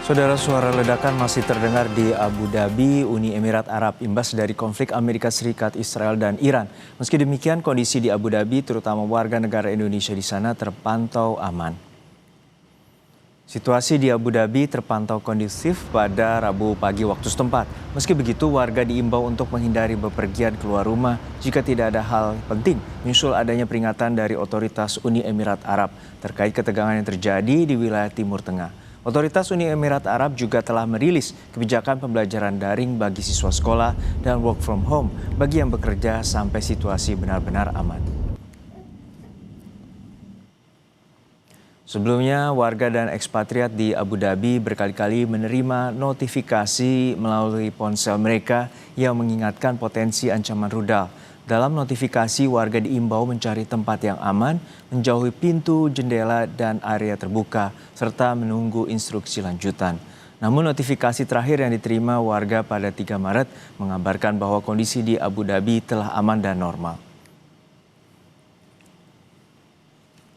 Saudara, suara ledakan masih terdengar di Abu Dhabi, Uni Emirat Arab, imbas dari konflik Amerika Serikat, Israel, dan Iran. Meski demikian, kondisi di Abu Dhabi, terutama warga negara Indonesia di sana, terpantau aman. Situasi di Abu Dhabi terpantau kondusif pada Rabu pagi waktu setempat. Meski begitu, warga diimbau untuk menghindari bepergian keluar rumah jika tidak ada hal penting, menyusul adanya peringatan dari otoritas Uni Emirat Arab terkait ketegangan yang terjadi di wilayah Timur Tengah. Otoritas Uni Emirat Arab juga telah merilis kebijakan pembelajaran daring bagi siswa sekolah dan work from home bagi yang bekerja sampai situasi benar-benar aman. Sebelumnya, warga dan ekspatriat di Abu Dhabi berkali-kali menerima notifikasi melalui ponsel mereka yang mengingatkan potensi ancaman rudal. Dalam notifikasi, warga diimbau mencari tempat yang aman, menjauhi pintu, jendela, dan area terbuka, serta menunggu instruksi lanjutan. Namun notifikasi terakhir yang diterima warga pada 3 Maret mengabarkan bahwa kondisi di Abu Dhabi telah aman dan normal.